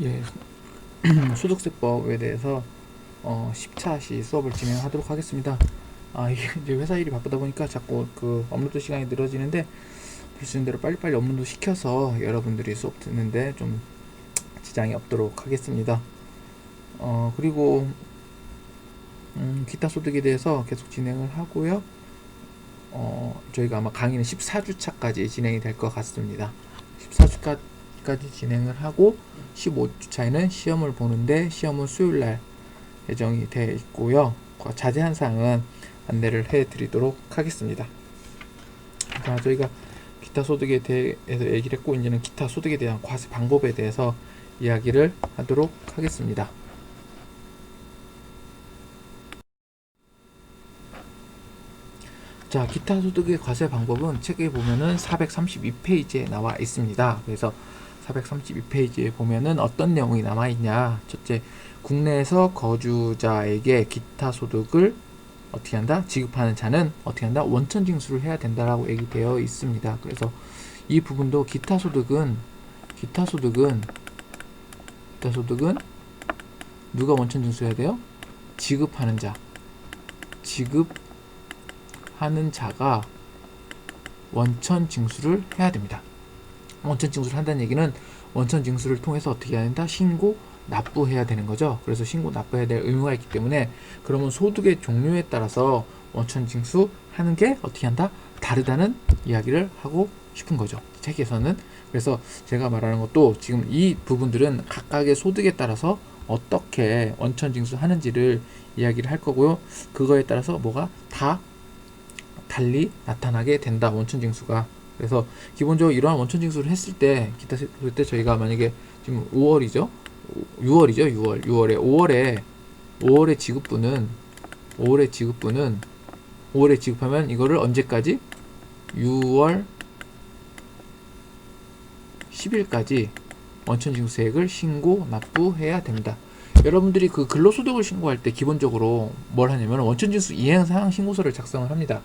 예, 소득세법에 대해서 10차 시 수업을 진행하도록 하겠습니다. 이게 이제 회사 일이 바쁘다 보니까 자꾸 그 업로드 시간이 늘어지는데 불수는 대로 빨리빨리 업로드 시켜서 여러분들이 수업 듣는데 좀 지장이 없도록 하겠습니다. 그리고 기타 소득에 대해서 계속 진행을 하고요. 저희가 아마 강의는 14주차까지 진행이 될 것 같습니다. 14주까지 진행을 하고 15주차에는 시험을 보는데 시험은 수요일날 예정이 되어 있고요. 자세한 사항은 안내를 해드리도록 하겠습니다. 자, 저희가 기타 소득에 대해서 얘기를 했고 이제는 기타 소득에 대한 과세 방법에 대해서 이야기를 하도록 하겠습니다. 자, 기타 소득의 과세 방법은 책에 보면은 432페이지에 나와 있습니다. 그래서 432페이지에 보면은 어떤 내용이 남아 있냐. 첫째, 국내에서 거주자에게 기타 소득을 어떻게 한다? 지급하는 자는 어떻게 한다? 원천 징수를 해야 된다라고 얘기되어 있습니다. 그래서 이 부분도 기타 소득은 누가 원천 징수해야 돼요? 지급하는 자. 지급하는 자가 원천 징수를 해야 됩니다. 원천 징수를 한다는 얘기는 원천 징수를 통해서 어떻게 해야 된다? 신고, 납부해야 되는 거죠. 그래서 신고, 납부해야 될 의무가 있기 때문에 그러면 소득의 종류에 따라서 원천 징수하는 게 어떻게 한다? 다르다는 이야기를 하고 싶은 거죠. 책에서는. 그래서 제가 말하는 것도 지금 이 부분들은 각각의 소득에 따라서 어떻게 원천 징수하는지를 이야기를 할 거고요. 그거에 따라서 뭐가 다 달리 나타나게 된다. 원천 징수가. 그래서 기본적으로 이러한 원천 징수를 했을 때 그때 저희가 만약에 지금 5월이죠. 5월에 지급분은 이거를 언제까지? 6월 10일까지 원천징수세액을 신고 납부해야 됩니다. 여러분들이 그 근로소득을 신고할 때 기본적으로 뭘 하냐면 원천징수 이행사항 신고서를 작성을 합니다.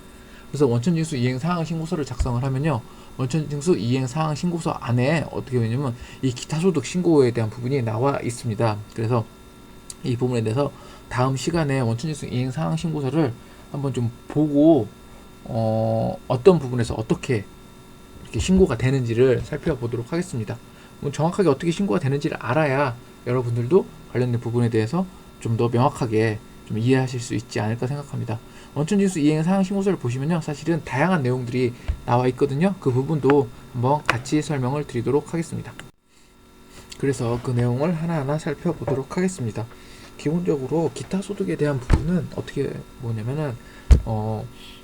그래서 원천징수 이행사항 신고서를 작성을 하면요, 원천징수 이행사항 신고서 안에 어떻게 되냐면 이 기타소득 신고에 대한 부분이 나와 있습니다. 그래서 이 부분에 대해서 다음 시간에 원천징수 이행사항 신고서를 한번 좀 보고 어떤 부분에서 어떻게 이렇게 신고가 되는지를 살펴보도록 하겠습니다. 정확하게 어떻게 신고가 되는지를 알아야 여러분들도 관련된 부분에 대해서 좀 더 명확하게 좀 이해하실 수 있지 않을까 생각합니다. 원천징수 이행 사항 신고서를 보시면요, 사실은 다양한 내용들이 나와 있거든요. 그 부분도 한번 같이 설명을 드리도록 하겠습니다. 그래서 그 내용을 하나하나 살펴보도록 하겠습니다. 기본적으로 기타 소득에 대한 부분은 어떻게 뭐냐면은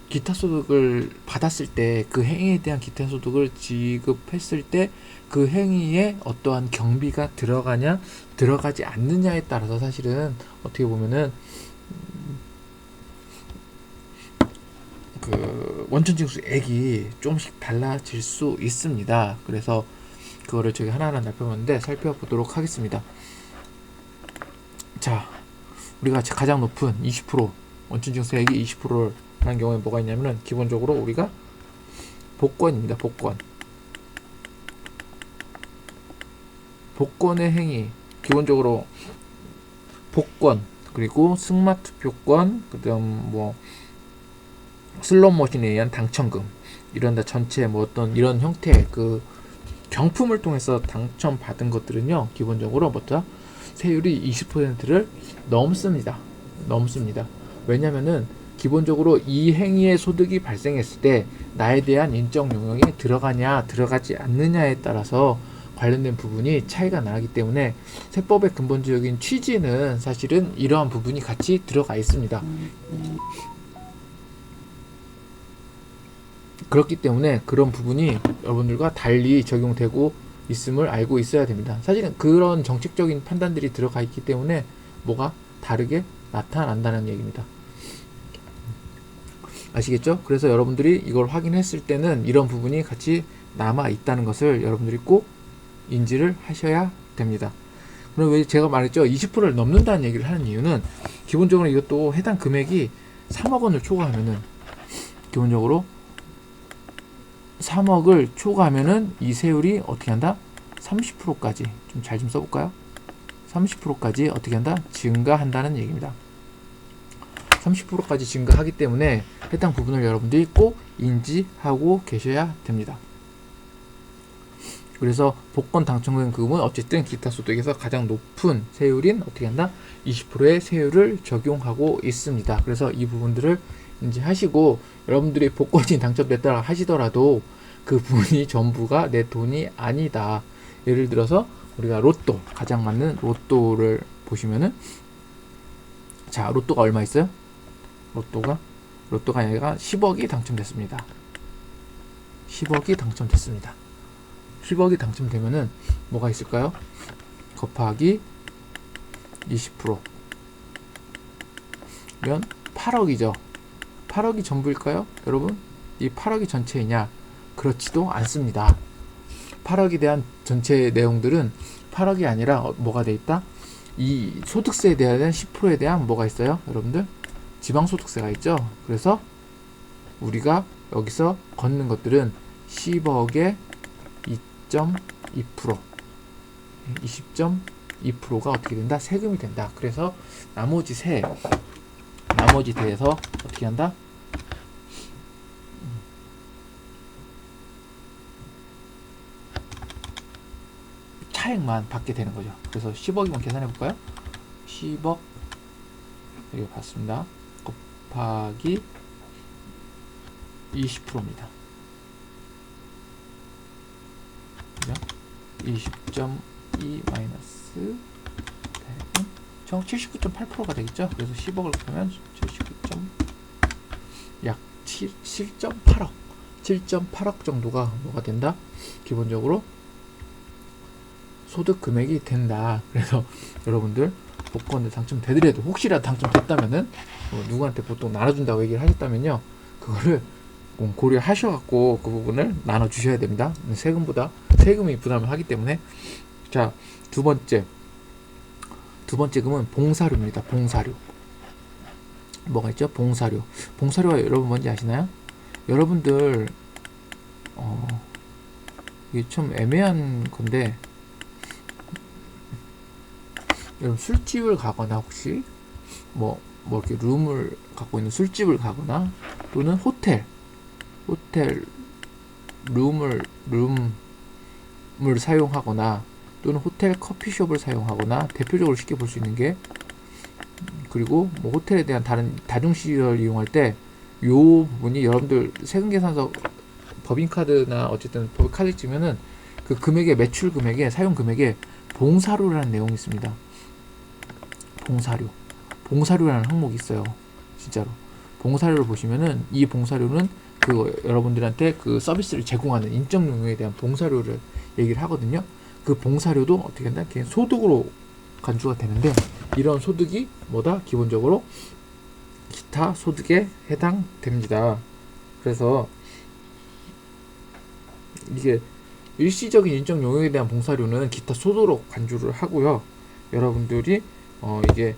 기타 소득을 받았을 때 그 행위에 대한 기타 소득을 지급했을 때 그 행위에 어떠한 경비가 들어가냐 들어가지 않느냐에 따라서 사실은 어떻게 보면은 그 원천징수액이 조금씩 달라질 수 있습니다. 그래서 그거를 저희 하나하나 살펴보도록 하겠습니다. 자, 우리가 가장 높은 20% 원천징수액이 20%를 하는 경우에 뭐가 있냐면은 기본적으로 우리가 복권입니다. 복권의 행위, 기본적으로 복권, 그리고 승마투표권, 그다음 뭐 슬롯머신에 의한 당첨금, 이런 다 전체 뭐 어떤 이런 형태의 그 경품을 통해서 당첨받은 것들은요, 기본적으로 뭐다? 세율이 20%를 넘습니다. 왜냐면은 기본적으로 이 행위의 소득이 발생했을 때 나에 대한 인적 용역이 들어가냐 들어가지 않느냐에 따라서 관련된 부분이 차이가 나기 때문에 세법의 근본적인 취지는 사실은 이러한 부분이 같이 들어가 있습니다. 그렇기 때문에 그런 부분이 여러분들과 달리 적용되고 있음을 알고 있어야 됩니다. 사실은 그런 정책적인 판단들이 들어가 있기 때문에 뭐가 다르게 나타난다는 얘기입니다. 아시겠죠? 그래서 여러분들이 이걸 확인했을 때는 이런 부분이 같이 남아 있다는 것을 여러분들이 꼭 인지를 하셔야 됩니다. 그럼 왜 제가 말했죠? 20%를 넘는다는 얘기를 하는 이유는 기본적으로 이것도 해당 금액이 3억 원을 초과하면은 기본적으로 3억을 초과하면은 이 세율이 어떻게 한다? 30%까지 좀 잘 좀 써볼까요? 30%까지 어떻게 한다? 증가한다는 얘기입니다. 30%까지 증가하기 때문에 해당 부분을 여러분들이 꼭 인지하고 계셔야 됩니다. 그래서 복권 당첨된 금은 어쨌든 기타 소득에서 가장 높은 세율인 어떻게 한다? 20%의 세율을 적용하고 있습니다. 그래서 이 부분들을 인지하시고 여러분들이 복권이 당첨됐다 하시더라도 그 부분이 전부가 내 돈이 아니다. 예를 들어서 우리가 로또, 가장 맞는 로또를 보시면은, 자, 로또가 얼마 있어요? 로또가 얘가 10억이 당첨됐습니다. 10억이 당첨됐습니다. 10억이 당첨되면은 뭐가 있을까요? 곱하기 20%면 8억이죠. 8억이 전부일까요? 여러분, 이 8억이 전체이냐? 그렇지도 않습니다. 8억에 대한 전체 내용들은 8억이 아니라 뭐가 돼 있다? 이 소득세에 대한 10%에 대한 뭐가 있어요? 여러분들, 지방소득세가 있죠. 그래서 우리가 여기서 걷는 것들은 10억의 2.2%, 20.2%가 어떻게 된다? 세금이 된다. 그래서 나머지 세에서 어떻게 한다? 차액만 받게 되는 거죠. 그래서 10억이면 계산해 볼까요? 10억 여기 봤습니다. 곱하기 20%입니다. 20.2 마이너스 총 79.8%가 되겠죠. 그래서 10억을 곱하면 7.8억 정도가 뭐가 된다? 기본적으로 소득 금액이 된다. 그래서 여러분들 복권을 당첨되더라도 혹시라도 당첨됐다면은 누구한테 보통 나눠준다고 얘기를 하셨다면요, 그거를 고려하셔갖고 그 부분을 나눠주셔야 됩니다. 세금이 부담을 하기 때문에. 자, 두 번째 금은 봉사료입니다. 봉사료. 뭐가 있죠? 봉사료가 여러분 뭔지 아시나요? 여러분들 이게 좀 애매한 건데, 여러분 술집을 가거나 혹시 뭐 이렇게 룸을 갖고 있는 술집을 가거나 또는 호텔 룸을 사용하거나 또는 호텔 커피숍을 사용하거나, 대표적으로 쉽게 볼 수 있는 게, 그리고 뭐 호텔에 대한 다른 다중시설 이용할 때 요 부분이 여러분들 세금계산서 법인카드나 어쨌든 법인카드 찍으면은 그 금액의 매출 금액에 사용 금액에 봉사료라는 내용이 있습니다. 봉사료라는 항목이 있어요. 진짜로 봉사료를 보시면은 이 봉사료는 그 여러분들한테 그 서비스를 제공하는 인적 용역에 대한 봉사료를 얘기를 하거든요. 그 봉사료도 어떻게 한다? 그냥 소득으로 간주가 되는데, 이런 소득이 뭐다? 기본적으로 기타 소득에 해당됩니다. 그래서 이게 일시적인 인적 용역에 대한 봉사료는 기타 소득으로 간주를 하고요. 여러분들이 이게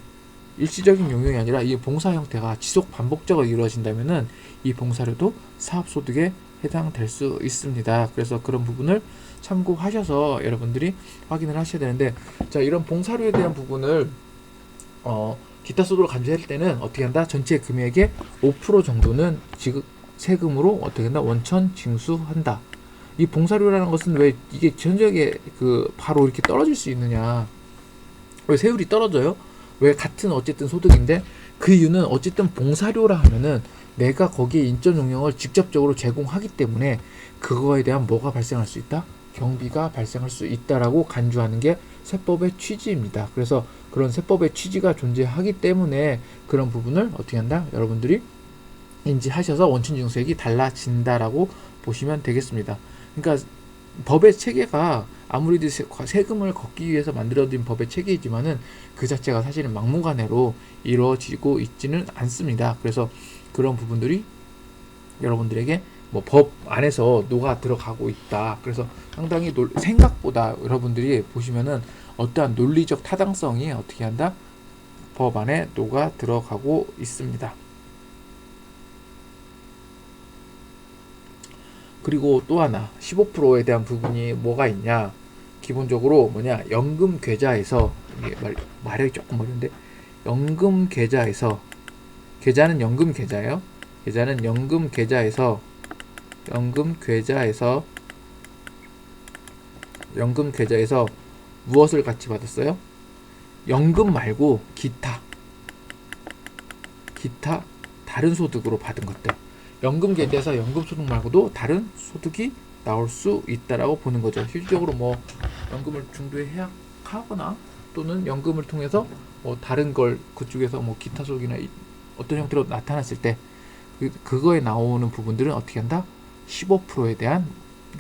일시적인 용역이 아니라 이 봉사 형태가 지속 반복적으로 이루어진다면은 이 봉사료도 사업소득에 해당될 수 있습니다. 그래서 그런 부분을 참고하셔서 여러분들이 확인을 하셔야 되는데, 자, 이런 봉사료에 대한 부분을 기타 소득으로 간주할 때는 어떻게 한다? 전체 금액의 5% 정도는 지급 세금으로 어떻게 한다? 원천 징수한다. 이 봉사료라는 것은 왜 이게 전적에 바로 이렇게 떨어질 수 있느냐? 왜 세율이 떨어져요? 왜 같은 어쨌든 소득인데, 그 이유는 어쨌든 봉사료라 하면은 내가 거기에 인적 용역을 직접적으로 제공하기 때문에 그거에 대한 뭐가 발생할 수 있다? 경비가 발생할 수 있다라고 간주하는 게 세법의 취지입니다. 그래서 그런 세법의 취지가 존재하기 때문에 그런 부분을 어떻게 한다? 여러분들이 인지하셔서 원천징수액이 달라진다라고 보시면 되겠습니다. 그러니까 법의 체계가 아무리 세금을 걷기 위해서 만들어진 법의 체계이지만은 그 자체가 사실은 막무가내로 이루어지고 있지는 않습니다. 그래서 그런 부분들이 여러분들에게 뭐 법 안에서 녹아 들어가고 있다. 그래서 상당히 생각보다 여러분들이 보시면은 어떠한 논리적 타당성이 어떻게 한다? 법 안에 녹아 들어가고 있습니다. 그리고 또 하나 15%에 대한 부분이 뭐가 있냐? 기본적으로 연금 계좌에서 이게 말하기 조금 어려운데, 연금 계좌에서, 계좌는 연금 계좌예요. 계좌는 연금 계좌에서 무엇을 같이 받았어요? 연금 말고 기타 다른 소득으로 받은 것들. 연금 계좌에서 연금 소득 말고도 다른 소득이 나올 수 있다라고 보는 거죠. 실질적으로 뭐 연금을 중도에 해약하거나 또는 연금을 통해서 뭐 다른 걸 그쪽에서 뭐 기타 소득이나 어떤 형태로 나타났을 때 그거에 나오는 부분들은 어떻게 한다? 15%에 대한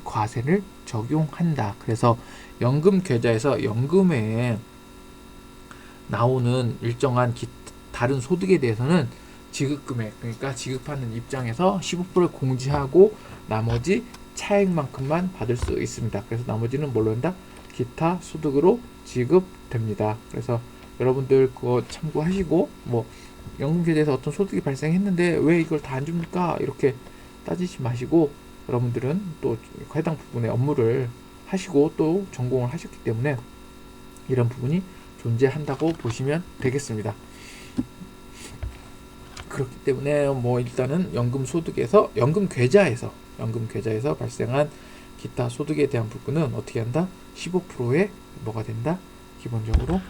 과세를 적용한다. 그래서 연금 계좌에서 연금에 나오는 일정한 다른 소득에 대해서는 지급금액, 그러니까 지급하는 입장에서 15%를 공제하고 나머지 차액만큼만 받을 수 있습니다. 그래서 나머지는 뭘로 한다? 기타 소득으로 지급됩니다. 그래서 여러분들 그거 참고하시고, 뭐 연금 계좌에서 어떤 소득이 발생했는데 왜 이걸 다 안 줍니까? 이렇게 따지지 마시고, 여러분들은 또 해당 부분의 업무를 하시고 또 전공을 하셨기 때문에 이런 부분이 존재한다고 보시면 되겠습니다. 그렇기 때문에 뭐 일단은 연금 소득에서 연금 계좌에서 발생한 기타 소득에 대한 부분은 어떻게 한다? 15%에 뭐가 된다? 기본적으로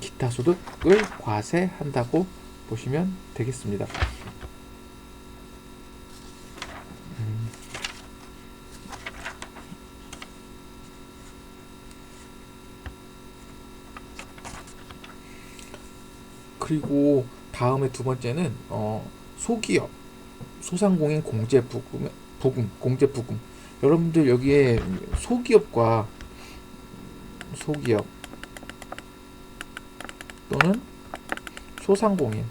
기타 소득을 과세한다고 보시면 되겠습니다. 그리고 다음에 두 번째는 소기업, 소상공인 공제 부금. 여러분들 여기에 소기업 또는 소상공인에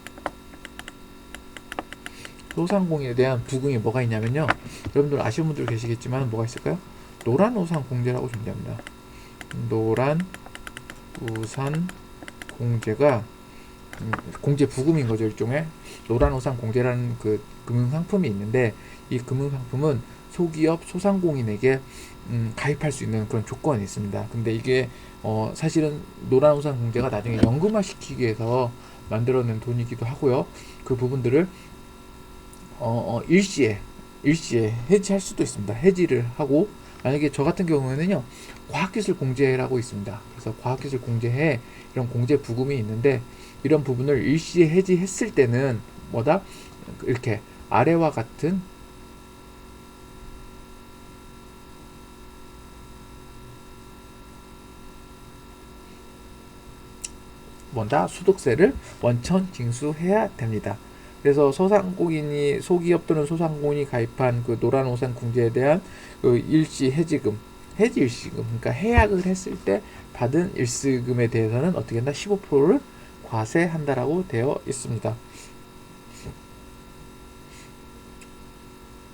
대한 부금이 뭐가 있냐면요. 여러분들 아시는 분들 계시겠지만 뭐가 있을까요? 노란우산 공제라고 존재합니다. 노란우산 공제가 공제 부금인 거죠. 일종의 노란우산 공제라는 그 금융상품이 있는데, 이 금융상품은 소기업, 소상공인에게 가입할 수 있는 그런 조건이 있습니다. 근데 이게 사실은 노란우산 공제가 나중에 연금화 시키기 위해서 만들어낸 돈이기도 하고요. 그 부분들을 일시에 해지할 수도 있습니다. 해지를 하고, 만약에 저 같은 경우에는요, 과학기술 공제라고 있습니다. 그래서 과학기술 공제에 이런 공제 부금이 있는데, 이런 부분을 일시에 해지했을 때는 뭐다? 이렇게 아래와 같은 소득세를 원천 징수해야 됩니다. 그래서 소기업 또는 소상공인이 가입한 그 노란우산 공제에 대한 그 일시 해지금, 해지 일시금, 그러니까 해약을 했을 때 받은 일시금에 대해서는 어떻게 한다? 15%를 과세한다라고 되어 있습니다.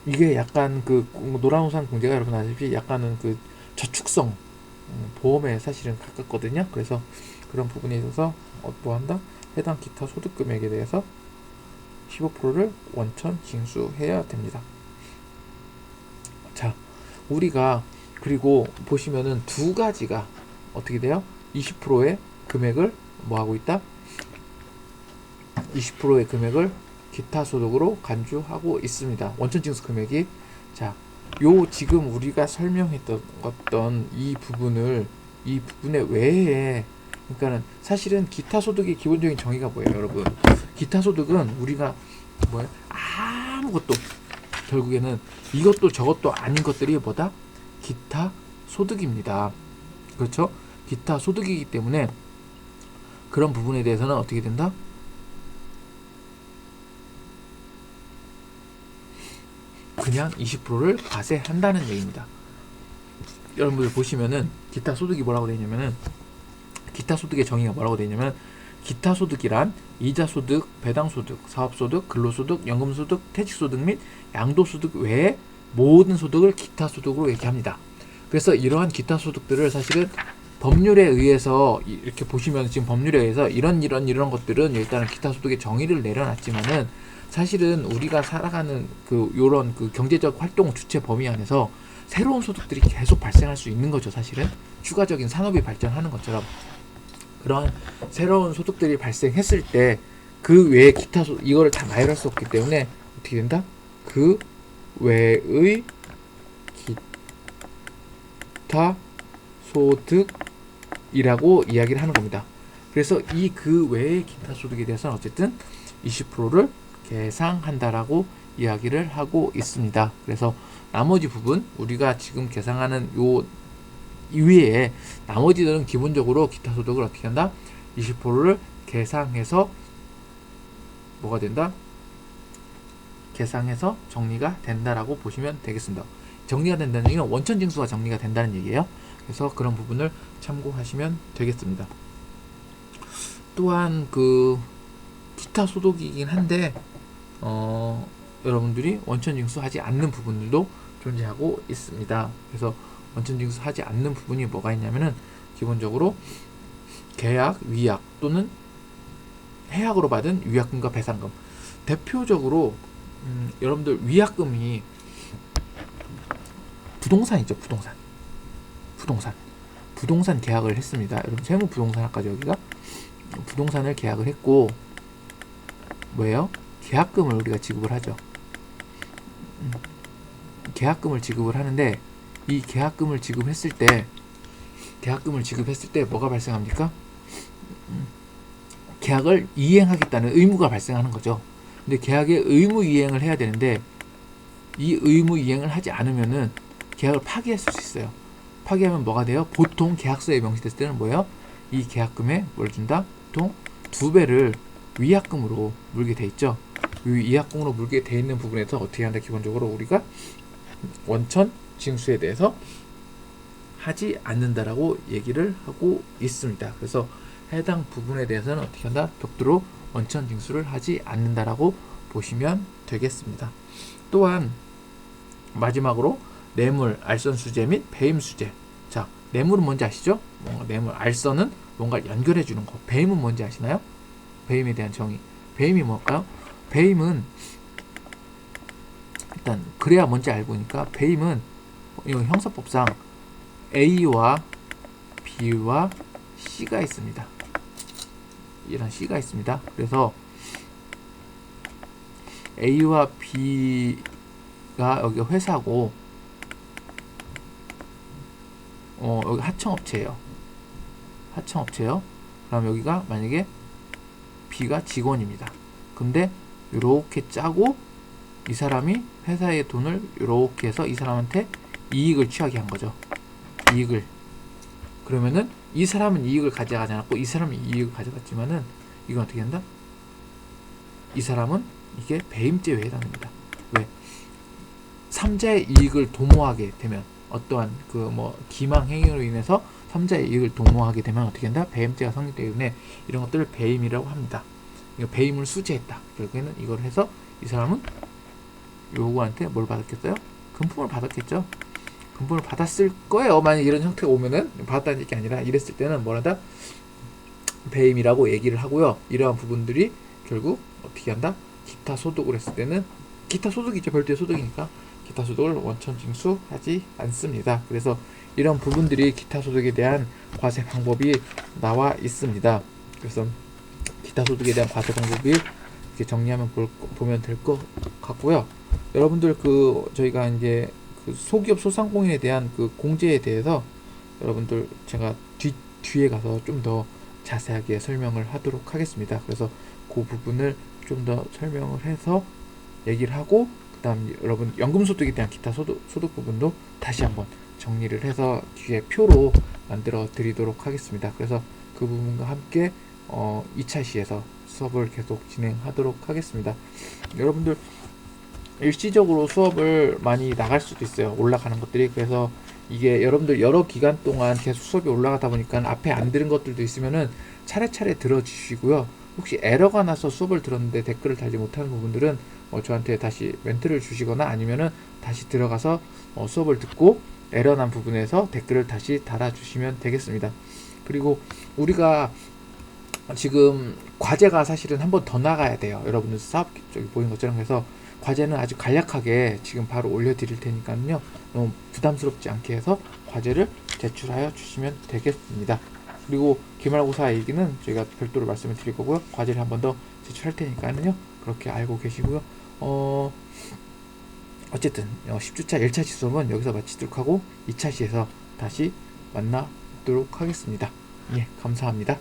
이게 약간 그 노란우산 공제가 여러분 아시다시피 약간은 그 저축성 보험에 사실은 가깝거든요. 그래서 그런 부분에 있어서 뭐 한다? 해당 기타 소득 금액에 대해서 15%를 원천 징수해야 됩니다. 자, 우리가 그리고 보시면은 두 가지가 어떻게 돼요? 20%의 금액을 뭐 하고 있다? 20%의 금액을 기타 소득으로 간주하고 있습니다. 원천 징수 금액이. 자, 요 지금 우리가 설명했던 이 부분의 외에, 그러니까는 사실은 기타 소득의 기본적인 정의가 뭐예요, 여러분? 기타 소득은 우리가 뭐예요? 아무것도, 결국에는 이것도 저것도 아닌 것들이 뭐다? 기타 소득입니다. 그렇죠? 기타 소득이기 때문에 그런 부분에 대해서는 어떻게 된다? 그냥 20%를 과세한다는 얘기입니다. 여러분들 보시면은 기타 소득이 뭐라고 되어 있냐면은, 기타 소득의 정의가 뭐라고 되어 있냐면, 기타 소득이란 이자 소득, 배당 소득, 사업 소득, 근로 소득, 연금 소득, 퇴직 소득 및 양도 소득 외에 모든 소득을 기타 소득으로 얘기합니다. 그래서 이러한 기타 소득들을 사실은 법률에 의해서 이렇게 보시면 지금 법률에 의해서 이런 것들은 일단은 기타 소득의 정의를 내려놨지만은, 사실은 우리가 살아가는 요런 경제적 활동 주체 범위 안에서 새로운 소득들이 계속 발생할 수 있는 거죠. 사실은 추가적인 산업이 발전하는 것처럼. 그런 새로운 소득들이 발생했을 때 그 외에 기타 이거를 다 나열할 수 없기 때문에 어떻게 된다? 그 외의 기타 소득이라고 이야기를 하는 겁니다. 그래서 이 그 외의 기타 소득에 대해서는 어쨌든 20%를 계상한다라고 이야기를 하고 있습니다. 그래서 나머지 부분 우리가 지금 계상하는 요 이외에 나머지들은 기본적으로 기타 소득을 어떻게 한다? 20%를 계상해서 뭐가 된다? 계상해서 정리가 된다라고 보시면 되겠습니다. 정리가 된다는 얘기는 원천 징수가 정리가 된다는 얘기예요. 그래서 그런 부분을 참고하시면 되겠습니다. 또한 그 기타 소득이긴 한데 여러분들이 원천 징수하지 않는 부분들도 존재하고 있습니다. 그래서 원천 징수하지 않는 부분이 뭐가 있냐면은 기본적으로 계약, 위약 또는 해약으로 받은 위약금과 배상금. 대표적으로 여러분들 위약금이 부동산이죠. 부동산 계약을 했습니다. 여러분 세무 부동산 학과죠. 여기가 부동산을 계약을 했고 뭐예요? 계약금을 우리가 지급을 하죠. 계약금을 지급을 하는데 이 계약금을 지급했을 때 뭐가 발생합니까? 계약을 이행하겠다는 의무가 발생하는 거죠. 근데 계약의 의무 이행을 해야 되는데 이 의무 이행을 하지 않으면은 계약을 파기했을 수 있어요. 파기하면 뭐가 돼요? 보통 계약서에 명시됐을 때는 뭐예요? 이 계약금에 뭘 준다? 보통 2배를 위약금으로 물게 돼 있죠. 이 위약금으로 물게 돼 있는 부분에서 어떻게 한다? 기본적으로 우리가 원천 징수에 대해서 하지 않는다라고 얘기를 하고 있습니다. 그래서 해당 부분에 대해서는 어떻게 한다? 벽두로 원천 징수를 하지 않는다라고 보시면 되겠습니다. 또한 마지막으로 뇌물, 알선 수재 및 배임 수재. 자, 뇌물은 뭔지 아시죠? 뇌물, 알선은 뭔가 연결해 주는 거. 배임은 뭔지 아시나요? 배임에 대한 정의. 배임이 뭘까요? 배임은 일단 그래야 뭔지 알고니까 배임은 이거 형사법상 A와 B와 C가 있습니다. 이런 C가 있습니다. 그래서 A와 B가 여기 회사고 여기 하청업체예요. 그럼 여기가 만약에 B가 직원입니다. 근데 이렇게 짜고 이 사람이 회사의 돈을 이렇게 해서 이 사람한테 이익을 취하게 한 거죠. 이익을. 그러면은 이 사람은 이익을 가져가지 않았고 이 사람은 이익을 가져갔지만은 이건 어떻게 한다? 이 사람은 이게 배임죄에 해당됩니다. 왜? 3자의 이익을 도모하게 되면 어떠한 그 뭐 기망 행위로 인해서 3자의 이익을 도모하게 되면 어떻게 한다? 배임죄가 성립되기 때문에 이런 것들을 배임이라고 합니다. 이거 배임을 수재했다. 결국에는 이걸 해서 이 사람은 요구한테 뭘 받았겠어요? 금품을 받았겠죠. 금품을 받았을 거예요. 만약 이런 형태가 오면은 받았다는 얘기 아니라 이랬을 때는 뭐라다? 배임이라고 얘기를 하고요. 이러한 부분들이 결국 어떻게 한다? 기타 소득을 했을 때는 기타 소득이죠. 별도의 소득이니까 기타 소득을 원천 징수하지 않습니다. 그래서 이런 부분들이 기타 소득에 대한 과세 방법이 나와 있습니다. 그래서 기타 소득에 대한 과세 방법이 이렇게 정리하면 보면 될 것 같고요. 여러분들 그 저희가 이제 그 소기업 소상공인에 대한 그 공제에 대해서 여러분들 제가 뒤에 가서 좀 더 자세하게 설명을 하도록 하겠습니다. 그래서 그 부분을 좀 더 설명을 해서 얘기를 하고 그 다음 여러분 연금소득에 대한 기타 소득 부분도 다시 한번 정리를 해서 뒤에 표로 만들어 드리도록 하겠습니다. 그래서 그 부분과 함께 2차 시에서 수업을 계속 진행하도록 하겠습니다. 여러분들 일시적으로 수업을 많이 나갈 수도 있어요. 올라가는 것들이. 그래서 이게 여러분들 여러 기간 동안 계속 수업이 올라가다 보니까 앞에 안 들은 것들도 있으면은 차례차례 들어주시고요. 혹시 에러가 나서 수업을 들었는데 댓글을 달지 못하는 부분들은 저한테 다시 멘트를 주시거나 아니면은 다시 들어가서 수업을 듣고 에러 난 부분에서 댓글을 다시 달아주시면 되겠습니다. 그리고 우리가 지금 과제가 사실은 한 번 더 나가야 돼요. 여러분들 사업 쪽에 보인 것처럼. 그래서 과제는 아주 간략하게 지금 바로 올려드릴 테니까요. 너무 부담스럽지 않게 해서 과제를 제출하여 주시면 되겠습니다. 그리고 기말고사 얘기는 저희가 별도로 말씀을 드릴 거고요. 과제를 한 번 더 제출할 테니까는요. 그렇게 알고 계시고요. 어쨌든 10주차 1차 시수업은 여기서 마치도록 하고 2차 시에서 다시 만나도록 하겠습니다. 예, 감사합니다.